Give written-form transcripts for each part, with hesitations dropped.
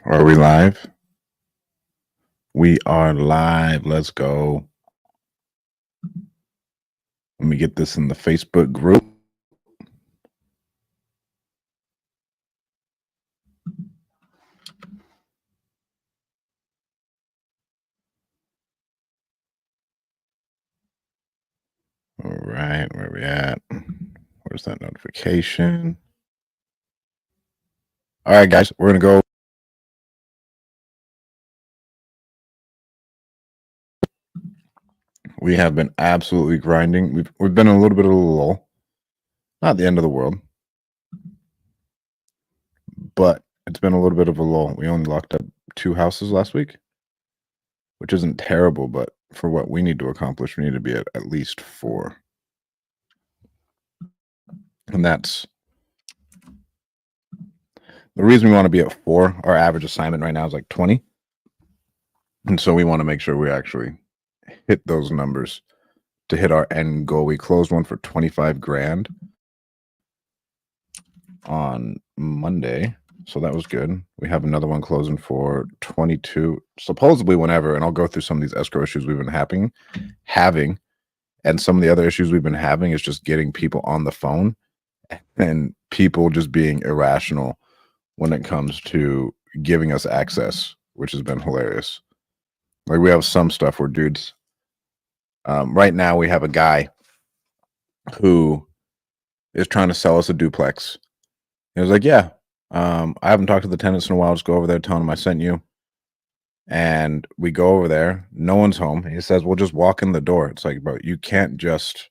Are we live? We are live. Let's go. Let me get this in the Facebook group. All right, where we at? Where's that notification? All right, guys, we're gonna go. We have been absolutely grinding. We've been in a little bit of a lull. Not the end of the world, but it's been a little bit of a lull. We only locked up 2 houses last week, which isn't terrible, but for what we need to accomplish, we need to be at least 4. And that's the reason we want to be at 4. Our average assignment right now is like 20. And so we want to make sure we actually hit those numbers to hit our end goal. We closed one for 25 grand on Monday, so that was good. We have another one closing for 22, supposedly whenever, and I'll go through some of these escrow issues we've been having, and some of the other issues we've been having is just getting people on the phone and people just being irrational when it comes to giving us access, which has been hilarious. Like, we have some stuff where dudes, right now we have a guy who is trying to sell us a duplex. He was like, yeah, I haven't talked to the tenants in a while. Just go over there, tell them I sent you. And we go over there. No one's home. He says, well, just walk in the door. It's like, bro, you can't just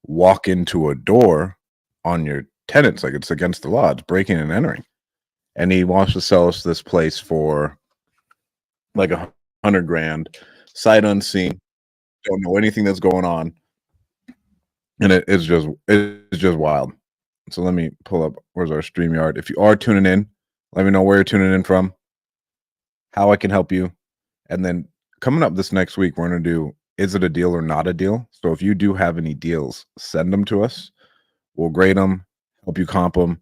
walk into a door on your tenants. Like, it's against the law. It's breaking and entering. And he wants to sell us this place for like 100 grand, sight unseen. Don't know anything that's going on. And it's just wild. So let me pull up, where's our StreamYard? If you are tuning in, let me know where you're tuning in from, how I can help you. And then coming up this next week, we're going to do, is it a deal or not a deal? So if you do have any deals, send them to us. We'll grade them, help you comp them,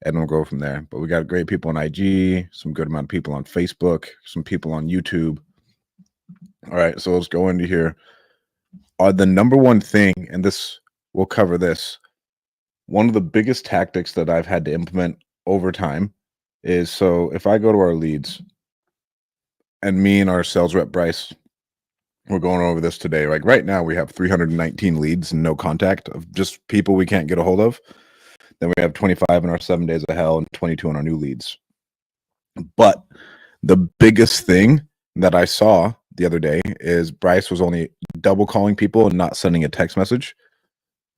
and we'll go from there. But we got great people on IG, some good amount of people on Facebook, some people on YouTube. All right, so let's go into here. The number one thing, and this, we'll cover this, one of the biggest tactics that I've had to implement over time is, so if I go to our leads, and me and our sales rep Bryce, we're going over this today. Like, right now we have 319 leads and no contact of just people we can't get a hold of. Then we have 25 in our 7 days of hell and 22 in our new leads. But the biggest thing that I saw the other day is Bryce was only double calling people and not sending a text message.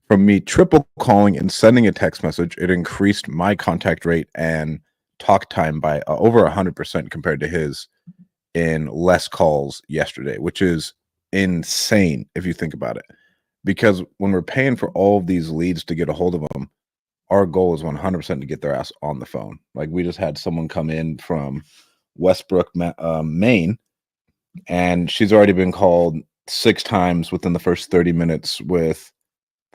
From me triple calling and sending a text message, it increased my contact rate and talk time by over 100% compared to his in less calls yesterday, which is insane if you think about it. Because when we're paying for all of these leads to get a hold of them, our goal is 100% to get their ass on the phone. Like, we just had someone come in from Westbrook, Maine, and she's already been called 6 times within the first 30 minutes with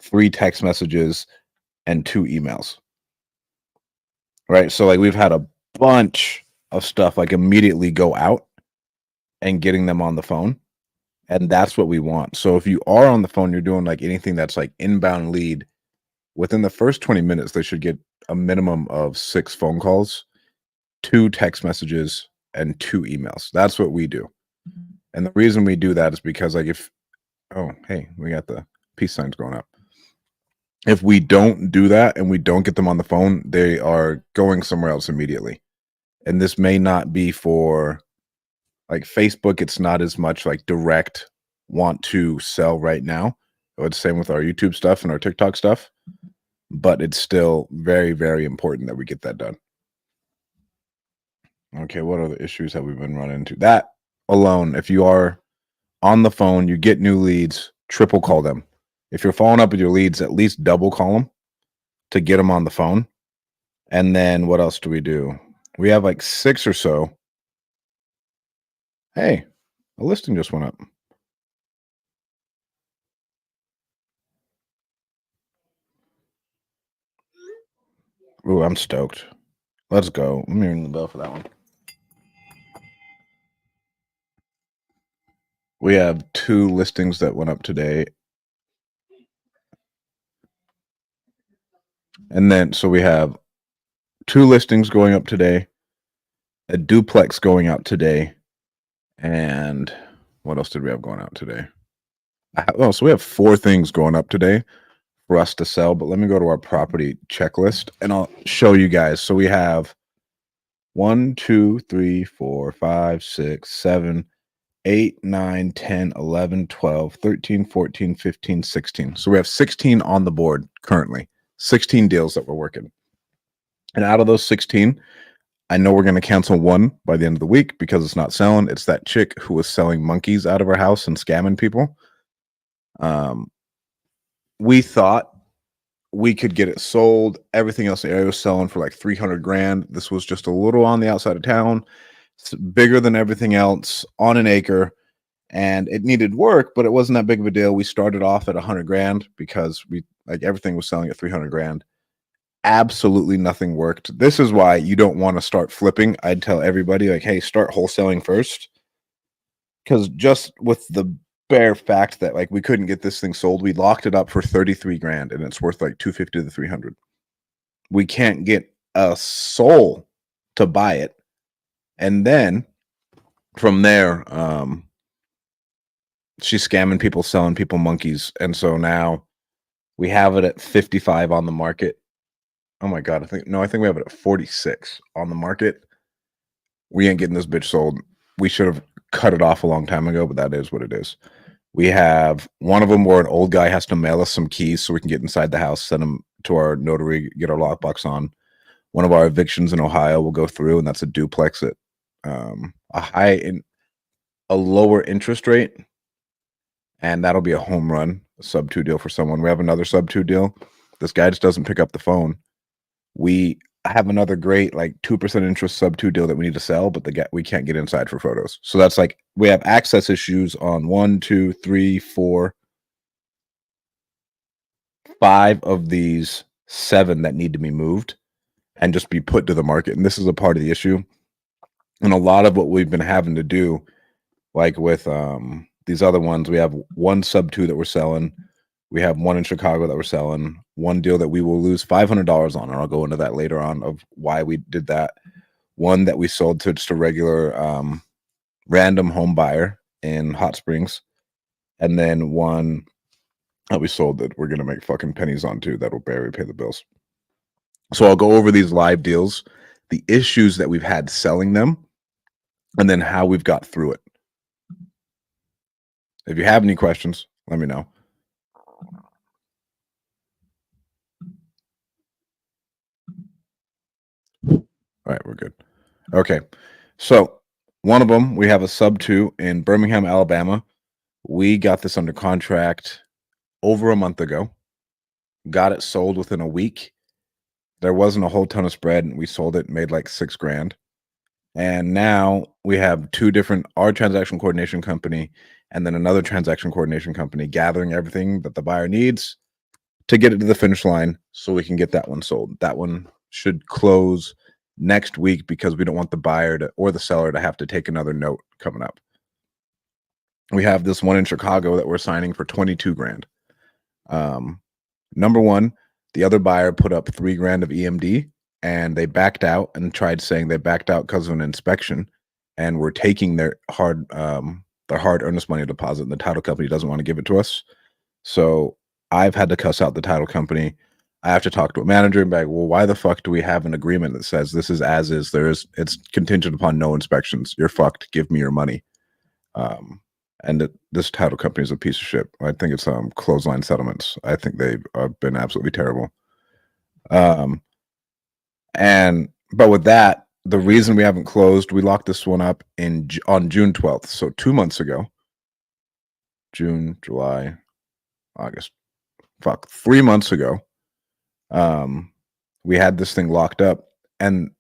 3 text messages and 2 emails. Right? So like, we've had a bunch of stuff like immediately go out and getting them on the phone. And that's what we want. So if you are on the phone, you're doing like anything that's like inbound lead, within the first 20 minutes, they should get a minimum of 6 phone calls, 2 text messages, and 2 emails. That's what we do. And the reason we do that is because, like, oh, hey, we got the peace signs going up. If we don't do that and we don't get them on the phone, they are going somewhere else immediately. And this may not be for, like, Facebook. It's not as much like direct want to sell right now. It's the same with our YouTube stuff and our TikTok stuff, but it's still very, very important that we get that done. Okay, what other issues have we been running into? That alone, if you are on the phone, you get new leads, triple call them. If you're following up with your leads, at least double call them to get them on the phone. And then what else do we do? We have like 6 or so. Hey, a listing just went up. Ooh, I'm stoked. Let's go. Let me ring the bell for that one. We have 2 listings that went up today. And then so we have 2 listings going up today, a duplex going out today, and what else did we have going out today? So we have 4 things going up today for us to sell, but let me go to our property checklist and I'll show you guys. So we have 1, 2, 3, 4, 5, 6, 7, 8, 9, 10, 11, 12, 13, 14, 15, 16. So we have 16 on the board currently, 16 deals that we're working. And out of those 16, I know we're going to cancel one by the end of the week because it's not selling. It's that chick who was selling monkeys out of her house and scamming people. We thought we could get it sold. Everything else in the area was selling for like 300 grand. This was just a little on the outside of town. It's bigger than everything else on an acre. And it needed work, but it wasn't that big of a deal. We started off at 100 grand because everything was selling at 300 grand. Absolutely nothing worked. This is why you don't want to start flipping. I'd tell everybody like, hey, start wholesaling first. Because just with the bare fact that like we couldn't get this thing sold, we locked it up for 33 grand and it's worth like 250 to 300. We can't get a soul to buy it. And then from there, she's scamming people, selling people monkeys. And so now we have it at 55 on the market. Oh my God. I think we have it at 46 on the market. We ain't getting this bitch sold. We should have cut it off a long time ago, but that is what it is. We have one of them where an old guy has to mail us some keys so we can get inside the house, send them to our notary, get our lockbox on. One of our evictions in Ohio will go through, and that's a duplex at a lower interest rate. And that'll be a home run, a sub 2 deal for someone. We have another sub 2 deal. This guy just doesn't pick up the phone. We have another great like 2% interest sub 2 deal that we need to sell, but we can't get inside for photos. So that's like we have access issues on 1, 2, 3, 4, 5 of these 7 that need to be moved and just be put to the market. And this is a part of the issue. And a lot of what we've been having to do, like with these other ones, we have 1 sub 2 that we're selling. We have 1 in Chicago that we're selling, 1 deal that we will lose $500 on, and I'll go into that later on of why we did that. 1 that we sold to just a regular random home buyer in Hot Springs, and then 1 that we sold that we're going to make fucking pennies on too that will barely pay the bills. So I'll go over these live deals, the issues that we've had selling them, and then how we've got through it. If you have any questions, let me know. All right, we're good. Okay. So one of them, we have a sub 2 in Birmingham, Alabama. We got this under contract over a month ago. Got it sold within a week. There wasn't a whole ton of spread, and we sold it, made like 6 grand. And now we have 2 different, our transaction coordination company and then another transaction coordination company gathering everything that the buyer needs to get it to the finish line so we can get that one sold. That one should close next week because we don't want the buyer or the seller to have to take another note coming up. We have this one in Chicago that we're signing for 22 grand. Number one, the other buyer put up 3 grand of EMD and they backed out and tried saying they backed out because of an inspection and we're taking their hard earnest money deposit and the title company doesn't want to give it to us. So I've had to cuss out the title company. I have to talk to a manager and be like, well, why the fuck do we have an agreement that says this is as is? It's contingent upon no inspections. You're fucked. Give me your money. This title company is a piece of shit. I think it's Clothesline Settlements. I think they've been absolutely terrible. But with that, the reason we haven't closed, we locked this one up on June 12th. So 2 months ago, June, July, August, 3 months ago, we had this thing locked up, and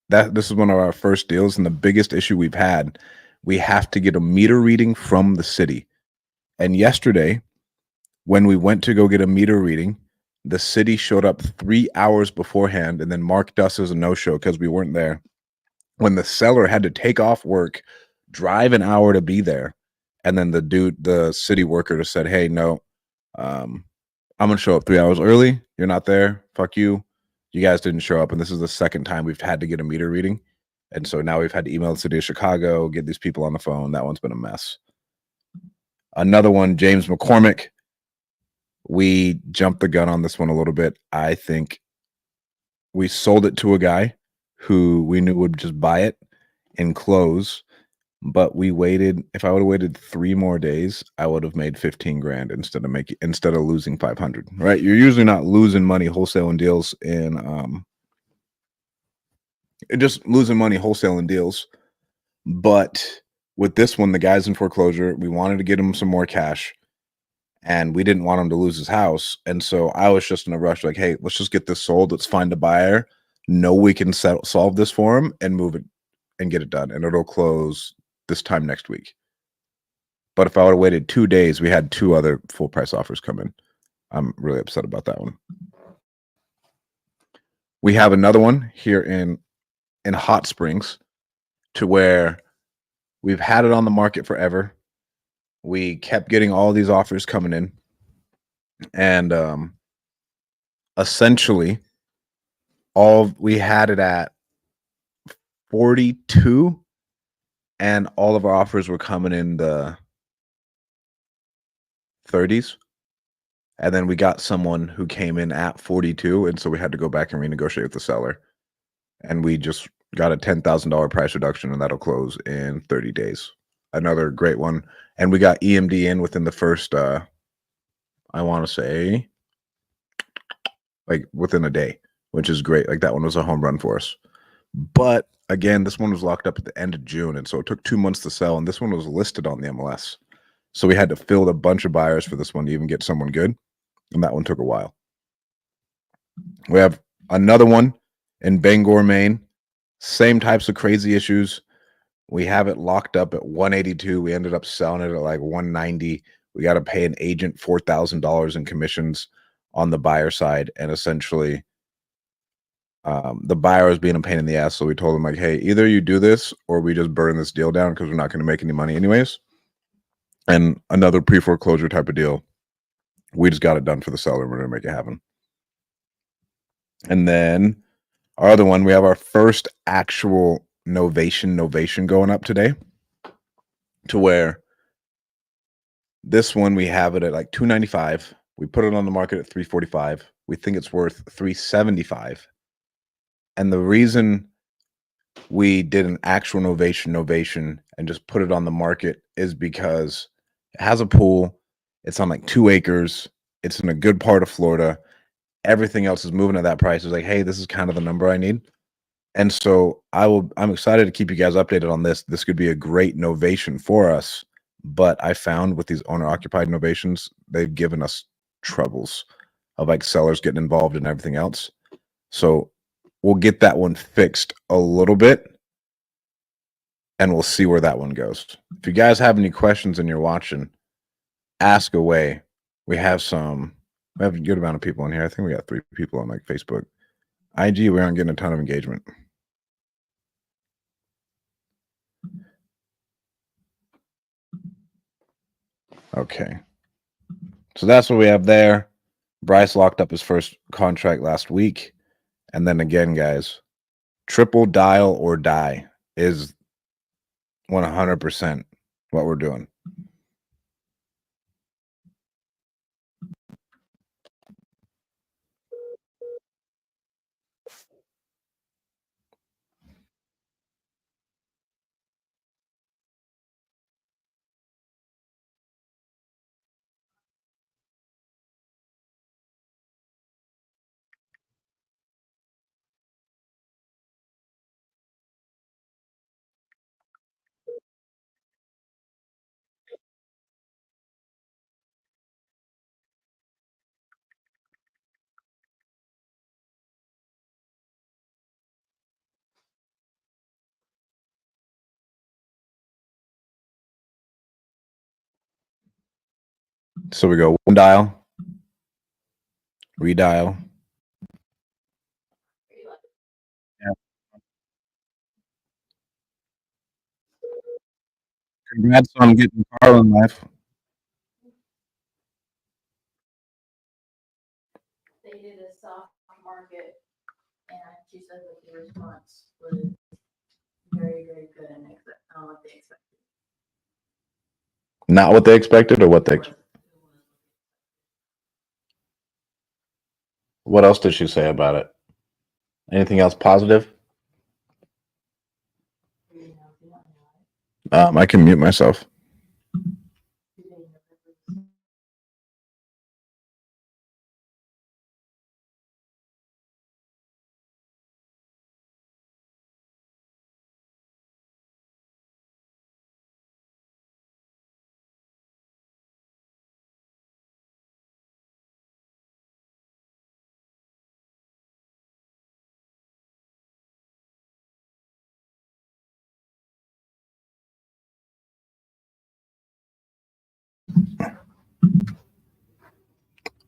this is one of our first deals. And the biggest issue we've had, we have to get a meter reading from the city. And yesterday, when we went to go get a meter reading, the city showed up 3 hours beforehand and then marked us as a no-show because we weren't there. When the seller had to take off work, drive an hour to be there, and then the city worker just said, "Hey, no, um, I'm gonna show up 3 hours early. You're not there. Fuck you. You guys didn't show up." And this is the second time we've had to get a meter reading, and so now we've had to email the city of Chicago, get these people on the phone. That one's been a mess. Another one, James McCormick. We jumped the gun on this one a little bit. I think we sold it to a guy who we knew would just buy it and close. But we waited. If I would have waited 3 more days, I would have made 15 grand instead of losing 500. Right? You're usually not losing money wholesaling deals in just losing money wholesaling deals. But with this one, the guy's in foreclosure. We wanted to get him some more cash, and we didn't want him to lose his house. And so I was just in a rush, like, hey, let's just get this sold. Let's find a buyer. Know we can solve this for him and move it and get it done, and it'll close this time next week. But if I would have waited 2 days, we had 2 other full price offers come in. I'm really upset about that one. We have another one here in Hot Springs, to where we've had it on the market forever. We kept getting all these offers coming in, and essentially we had it at 42, and all of our offers were coming in the 30s. And then we got someone who came in at 42, and so we had to go back and renegotiate with the seller. And we just got a $10,000 price reduction, and that'll close in 30 days. Another great one. And we got EMD in within the first I want to say like within a day, which is great. Like that one was a home run for us. But again, this one was locked up at the end of June, and so it took 2 months to sell, and this one was listed on the MLS. So we had to field a bunch of buyers for this one to even get someone good, and that one took a while. We have another one in Bangor, Maine. Same types of crazy issues. We have it locked up at 182. We ended up selling it at like 190. We got to pay an agent $4,000 in commissions on the buyer side, and essentially the buyer was being a pain in the ass. So we told them, like, hey, either you do this or we just burn this deal down because we're not going to make any money anyways. And another pre-foreclosure type of deal. We just got it done for the seller. We're going to make it happen. And then our other one, we have our first actual novation going up today, to where this one we have it at like 295. We put it on the market at 345. We think it's worth 375. And the reason we did an actual novation and just put it on the market is because it has a pool. It's on like 2 acres. It's in a good part of Florida. Everything else is moving at that price. It's like, hey, this is kind of the number I need. And so I'm excited to keep you guys updated on this. This could be a great novation for us. But I found with these owner occupied novations, they've given us troubles of like sellers getting involved and everything else. So we'll get that one fixed a little bit, and we'll see where that one goes. If you guys have any questions and you're watching, ask away. We have a good amount of people in here. I think we got 3 people on like Facebook. IG, we aren't getting a ton of engagement. Okay. So that's what we have there. Bryce locked up his first contract last week. And then again, guys, triple dial or die is 100% what we're doing. So we go 1 dial, redial. Yeah. Congrats on getting Carl in life. They did a soft market, and she said that the response was very, very good, and what they expected. Not what they expected, or what they. What else did she say about it? Anything else positive? I can mute myself.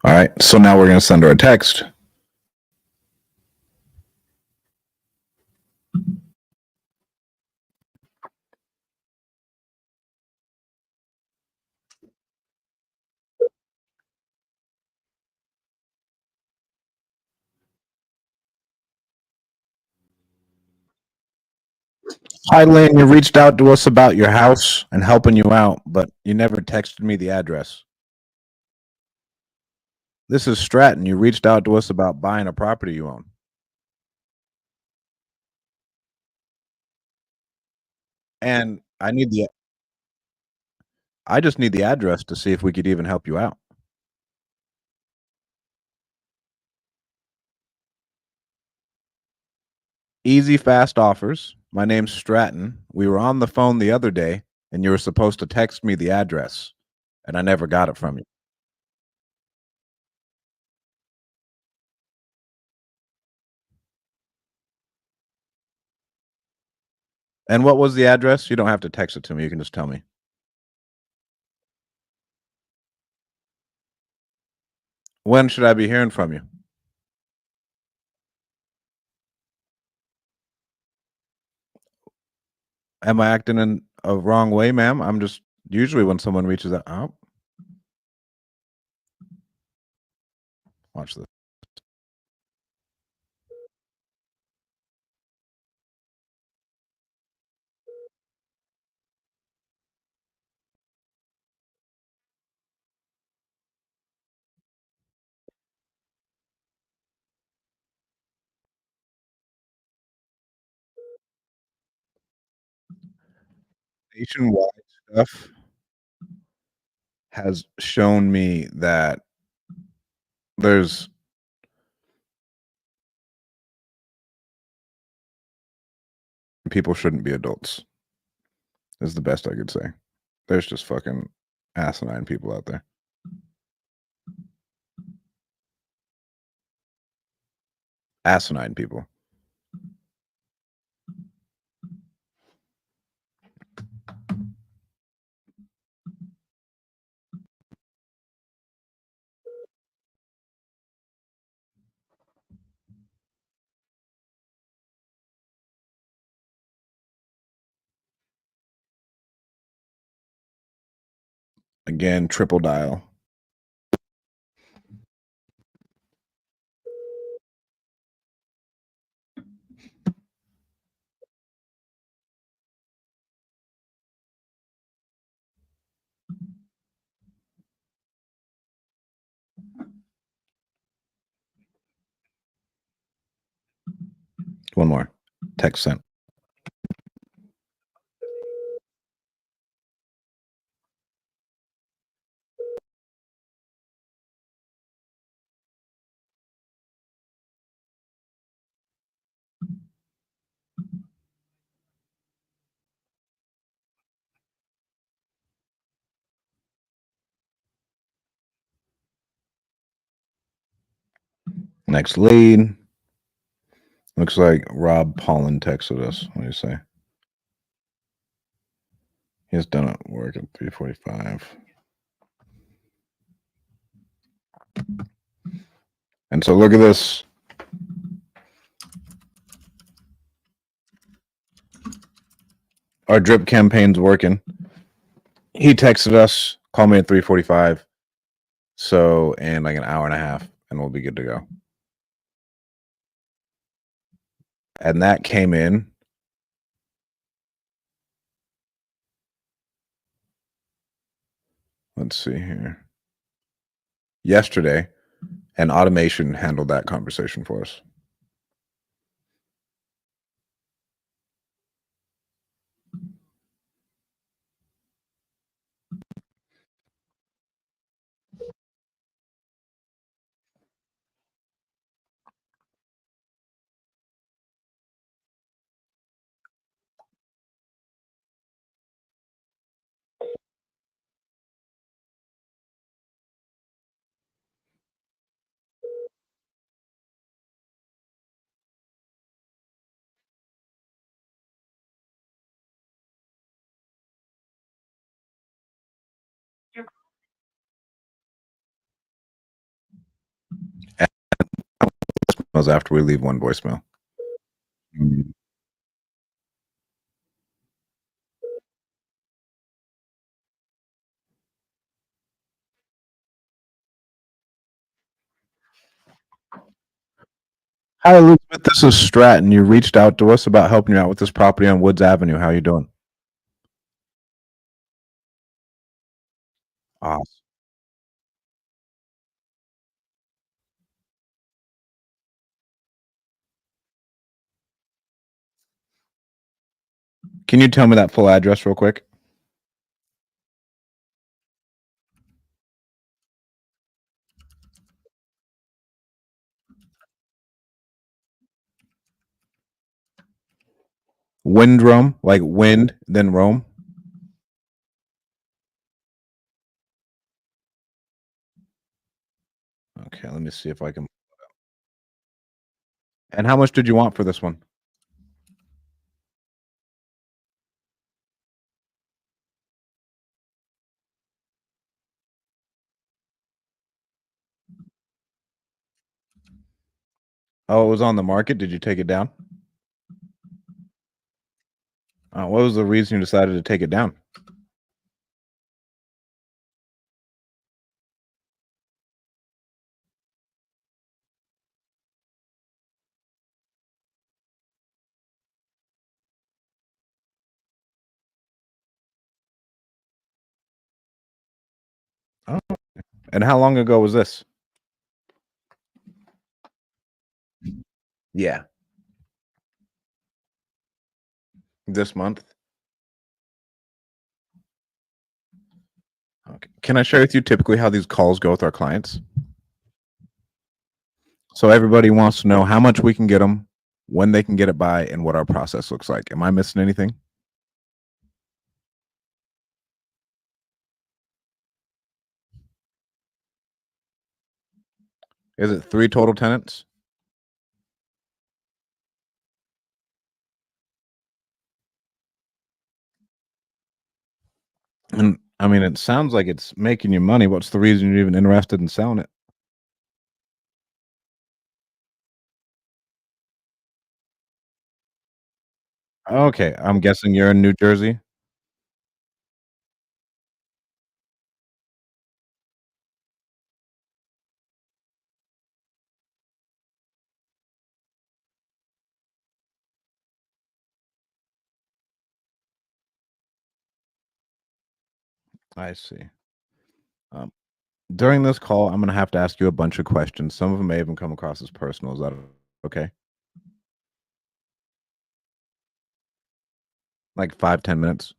All right, so now we're going to send her a text. Hi, Lynn. You reached out to us about your house and helping you out, but you never texted me the address. This is Stratton. You reached out to us about buying a property you own. And I just need the address to see if we could even help you out. Easy, fast offers. My name's Stratton. We were on the phone the other day, and you were supposed to text me the address, and I never got it from you. And what was the address? You don't have to text it to me. You can just tell me. When should I be hearing from you? Am I acting in a wrong way, ma'am? I'm just usually when someone reaches out. Oh. Watch this. Nationwide stuff has shown me that there's people shouldn't be adults. Is the best I could say. There's just fucking asinine people out there. Asinine people. Again, triple dial. One more. Text sent. Next lead. Looks like Rob Paulin texted us. What do you say? He has done it work at 3:45. And so look at this. Our drip campaign's working. He texted us, call me at 3:45. So, in like an hour and a half, and we'll be good to go. And that came in. Let's see here. Yesterday, and automation handled that conversation for us. Was after we leave one voicemail. Mm. Hi, Elizabeth. This is Stratton. You reached out to us about helping you out with this property on Woods Avenue. How you doing? Awesome. Can you tell me that full address real quick? Windrome, like wind, then Rome. Okay, let me see if I can. And how much did you want for this one? Oh, it was on the market. Did you take it down? What was the reason you decided to take it down? Oh, and how long ago was this? Yeah, this month. Okay. Can I share with you typically how these calls go with our clients? So everybody wants to know how much we can get them, when they can get it by, and what our process looks like. Am I missing anything? Is it 3 total tenants? And I mean, it sounds like it's making you money. What's the reason you're even interested in selling it? Okay, I'm guessing you're in New Jersey. I see. Um, during this call, I'm gonna have to ask you a bunch of questions. Some of them may even come across as personal. Is that okay? Like 5, 10 minutes.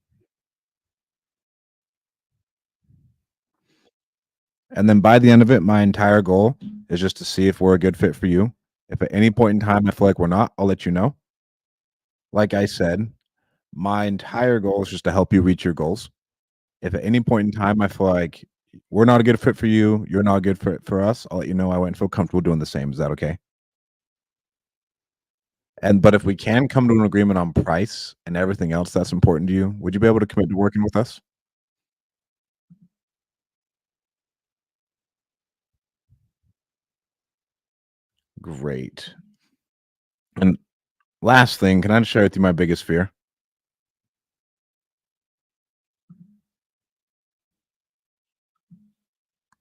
And then by the end of it, my entire goal is just to see if we're a good fit for you. If at any point in time I feel like we're not, I'll let you know. Like I said, my entire goal is just to help you reach your goals. If at any point in time I feel like we're not a good fit for you, you're not a good fit for us, I'll let you know I wouldn't feel comfortable doing the same. Is that okay? And but if we can come to an agreement on price and everything else that's important to you, would you be able to commit to working with us? Great. And last thing, can I just share with you my biggest fear?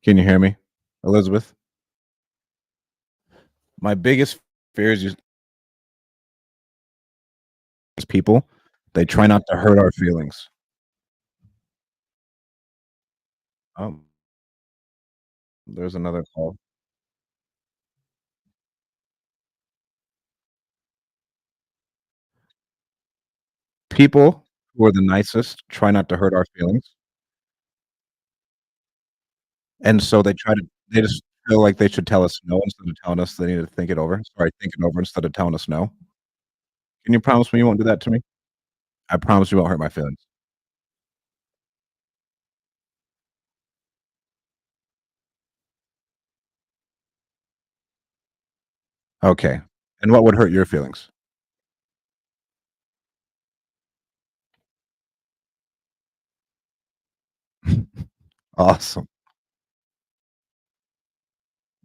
Can you hear me, Elizabeth? My biggest fear is people, they try not to hurt our feelings. Oh, there's another call. People who are the nicest try not to hurt our feelings, and so they just feel like they should tell us no instead of telling us they need to think it over instead of telling us no. Can you promise me you won't do that to me? I promise you won't hurt my feelings. Okay. And what would hurt your feelings? Awesome.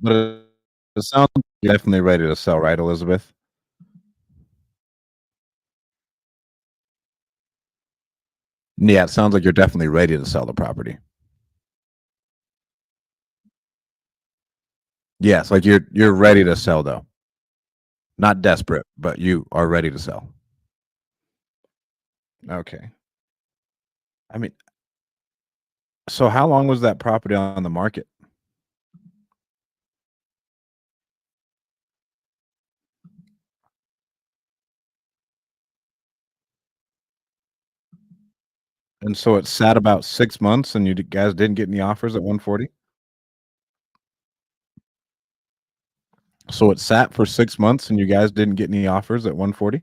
But it sounds like you're definitely ready to sell, right, Elizabeth? Yeah, it sounds like you're definitely ready to sell the property. Yes, like you're ready to sell though. Not desperate, but you are ready to sell. Okay. I mean, so how long was that property on the market? And so it sat about 6 months and guys didn't get any offers at 140? So it sat for 6 months and you guys didn't get any offers at 140?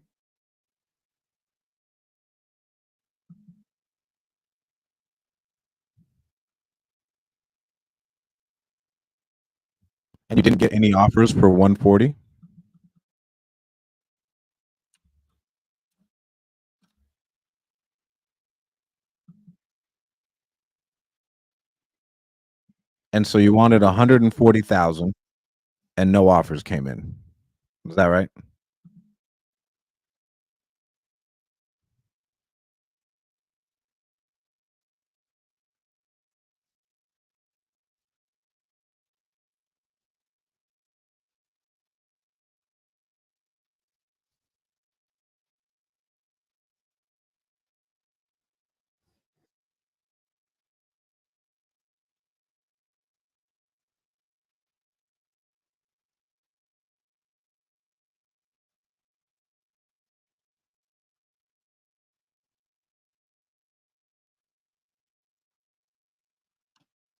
And you didn't get any offers for 140? And so you wanted 140,000 and no offers came in. Is that right?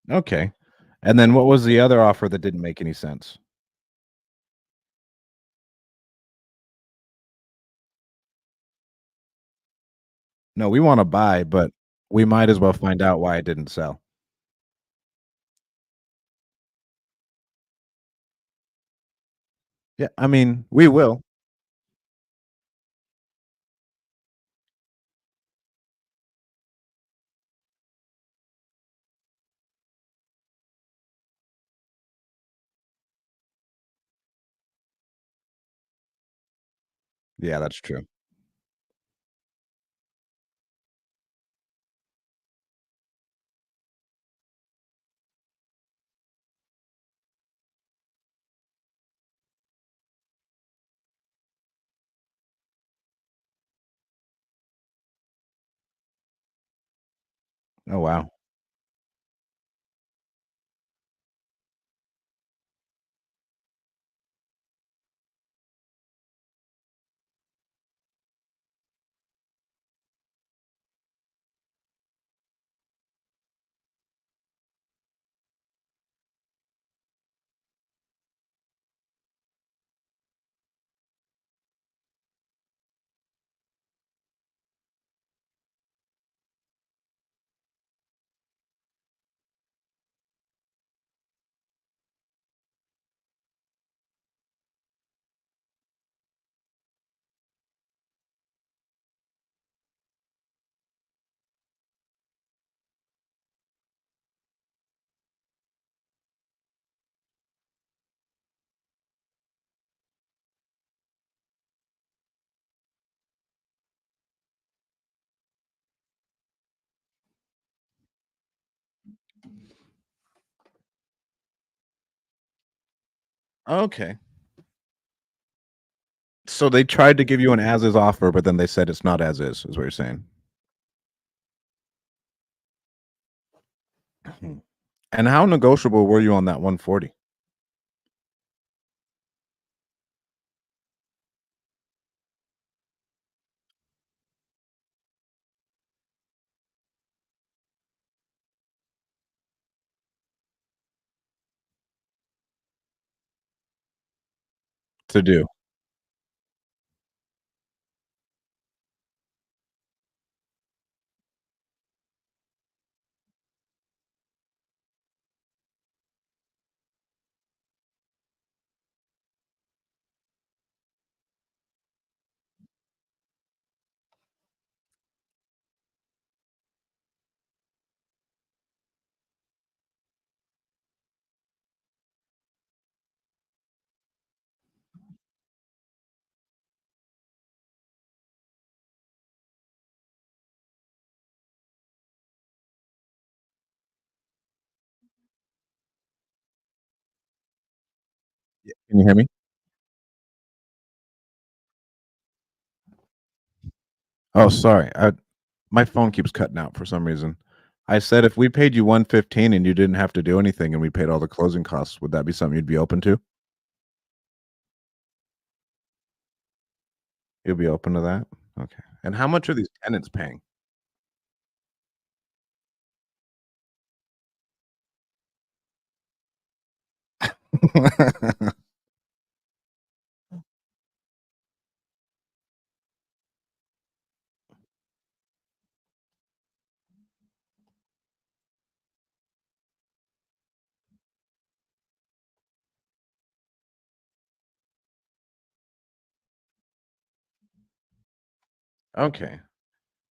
Okay. And then what was the other offer that didn't make any sense? No, we wanna buy, but we might as well find out why it didn't sell. Yeah, I mean, we will. Yeah, that's true. Oh, wow. Okay. So they tried to give you an as is offer, but then they said it's not as is what you're saying. Mhm. And how negotiable were you on that 140 to do? Can you hear me? Oh, sorry. My phone keeps cutting out for some reason. I said if we paid you 115 and you didn't have to do anything and we paid all the closing costs, would that be something you'd be open to? You'll be open to that? Okay. And how much are these tenants paying? Okay.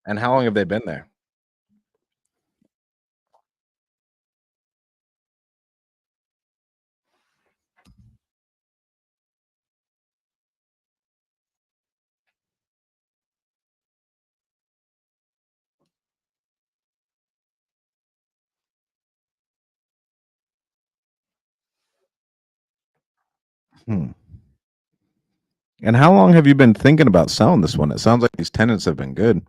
And how long have they been there? Hmm. And how long have you been thinking about selling this one? It sounds like these tenants have been good.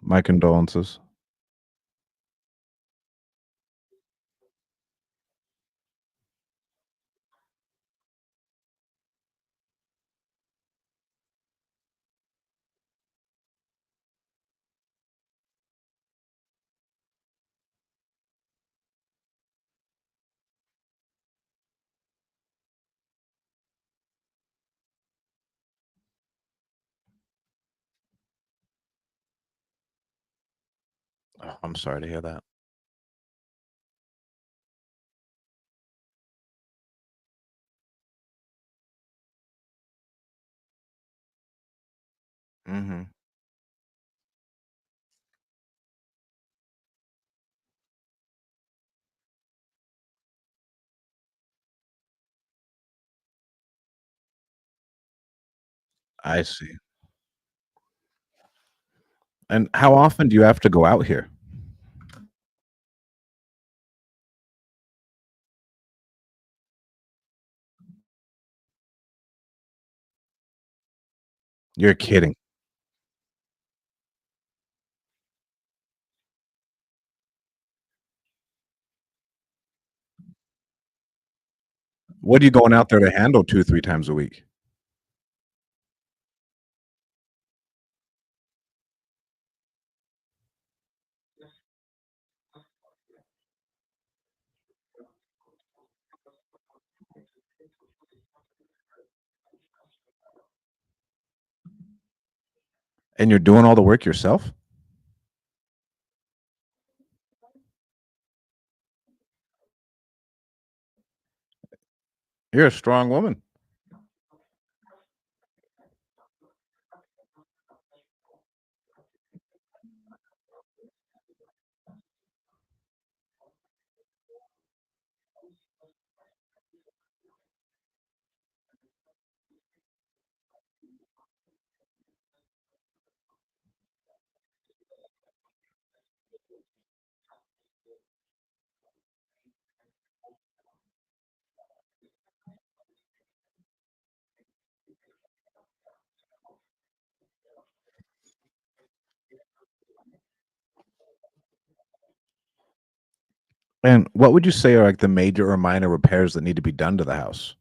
My condolences. Oh, I'm sorry to hear that. Mhm. I see. And how often do you have to go out here? You're kidding. What are you going out there to handle 2, 3 times a week? And you're doing all the work yourself? You're a strong woman. And what would you say are like the major or minor repairs that need to be done to the house?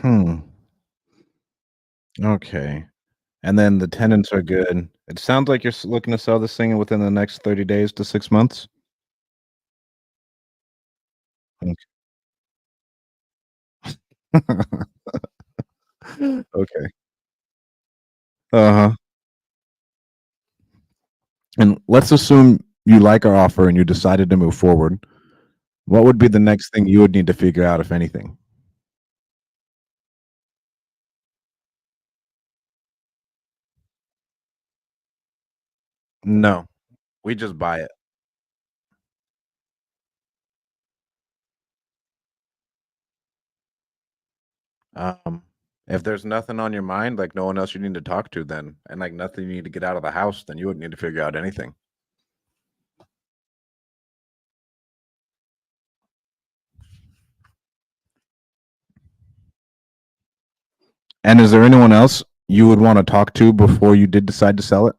Hmm. Okay. And then the tenants are good. It sounds like you're looking to sell this thing within the next 30 days to 6 months. Okay. Okay. Uh-huh. And let's assume you like our offer and you decided to move forward. What would be the next thing you would need to figure out, if anything? No, we just buy it. Um, if there's nothing on your mind, like no one else you need to talk to, then and like nothing you need to get out of the house, then you wouldn't need to figure out anything. And is there anyone else you would want to talk to before you did decide to sell it?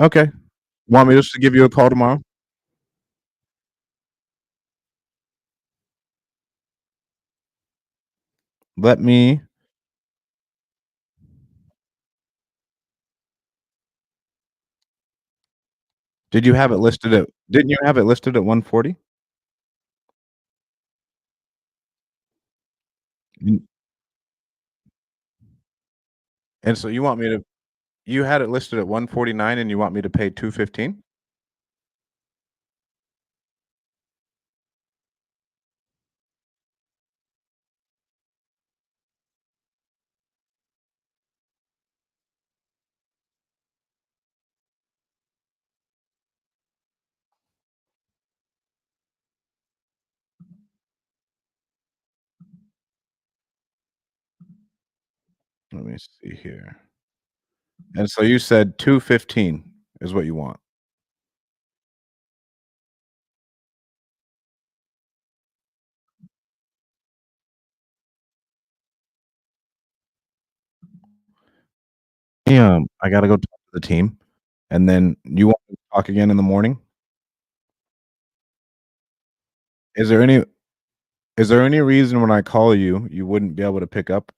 Okay. Want me just to give you a call tomorrow? Let me Did you have it listed at didn't you have it listed at 140? Mm, and so you had it listed at 149 and you want me to pay 215? Let me see here. And so you said 215 is what you want. Yeah, I gotta go talk to the team, and then you want to talk again in the morning? Is there any is there any reason when I call you, you wouldn't be able to pick up?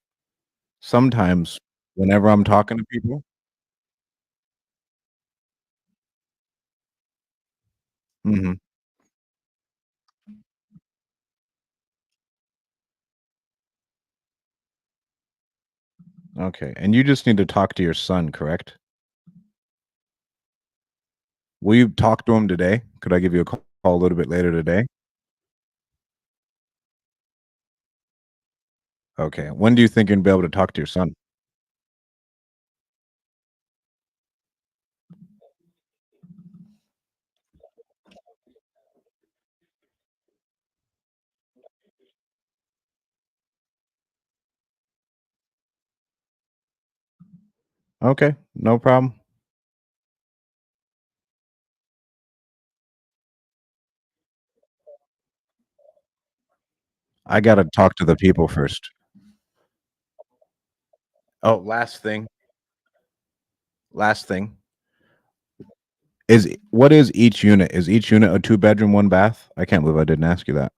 Sometimes whenever I'm talking to people. Mhm. Okay, and you just need to talk to your son, correct? Will you talk to him today? Could I give you a call a little bit later today? Okay. When do you think you'll be able to talk to your son? Okay, no problem. I gotta talk to the people first. Oh, last thing. last thing is what is each unit? Is each unit a 2-bedroom, 1-bath? I can't believe I didn't ask you that.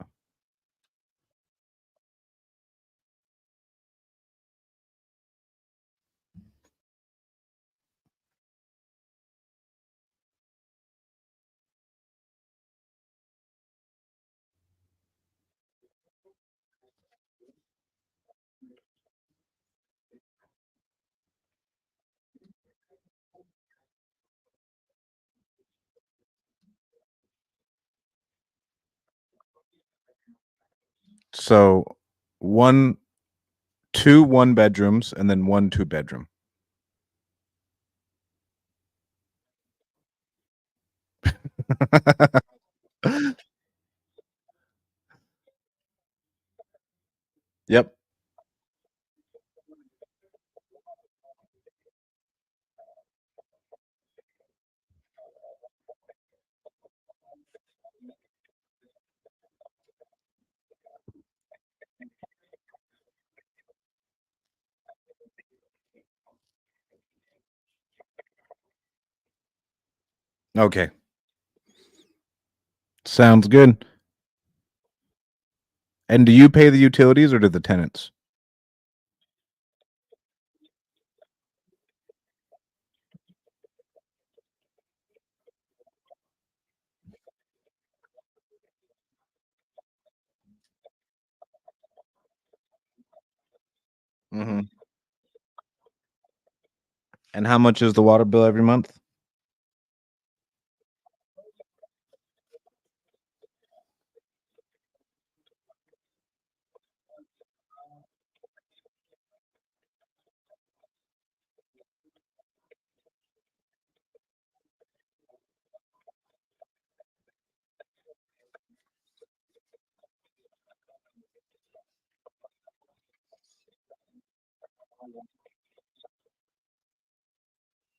So 2 1-bedrooms and then 1 2-bedroom. Yep. Okay. Sounds good. And do you pay the utilities or do the tenants? Mm-hmm. And how much is the water bill every month?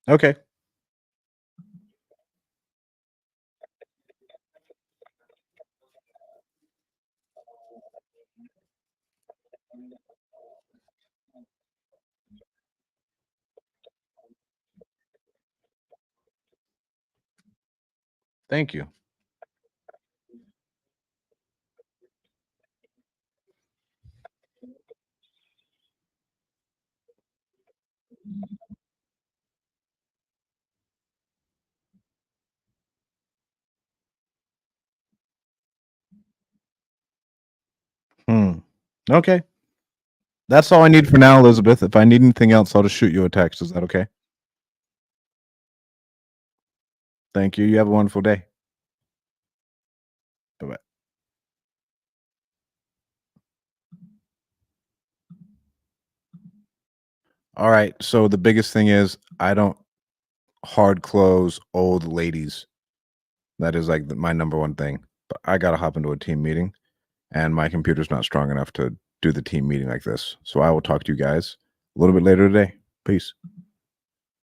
Okay. Thank you. Okay. That's all I need for now, Elizabeth. If I need anything else, I'll just shoot you a text. Is that okay? Thank you. You have a wonderful day. Bye-bye. All right. So the biggest thing is I don't hard close old ladies. That is like my number one thing. But I got to hop into a team meeting and my computer's not strong enough to do the team meeting like this. So I will talk to you guys a little bit later today. Peace.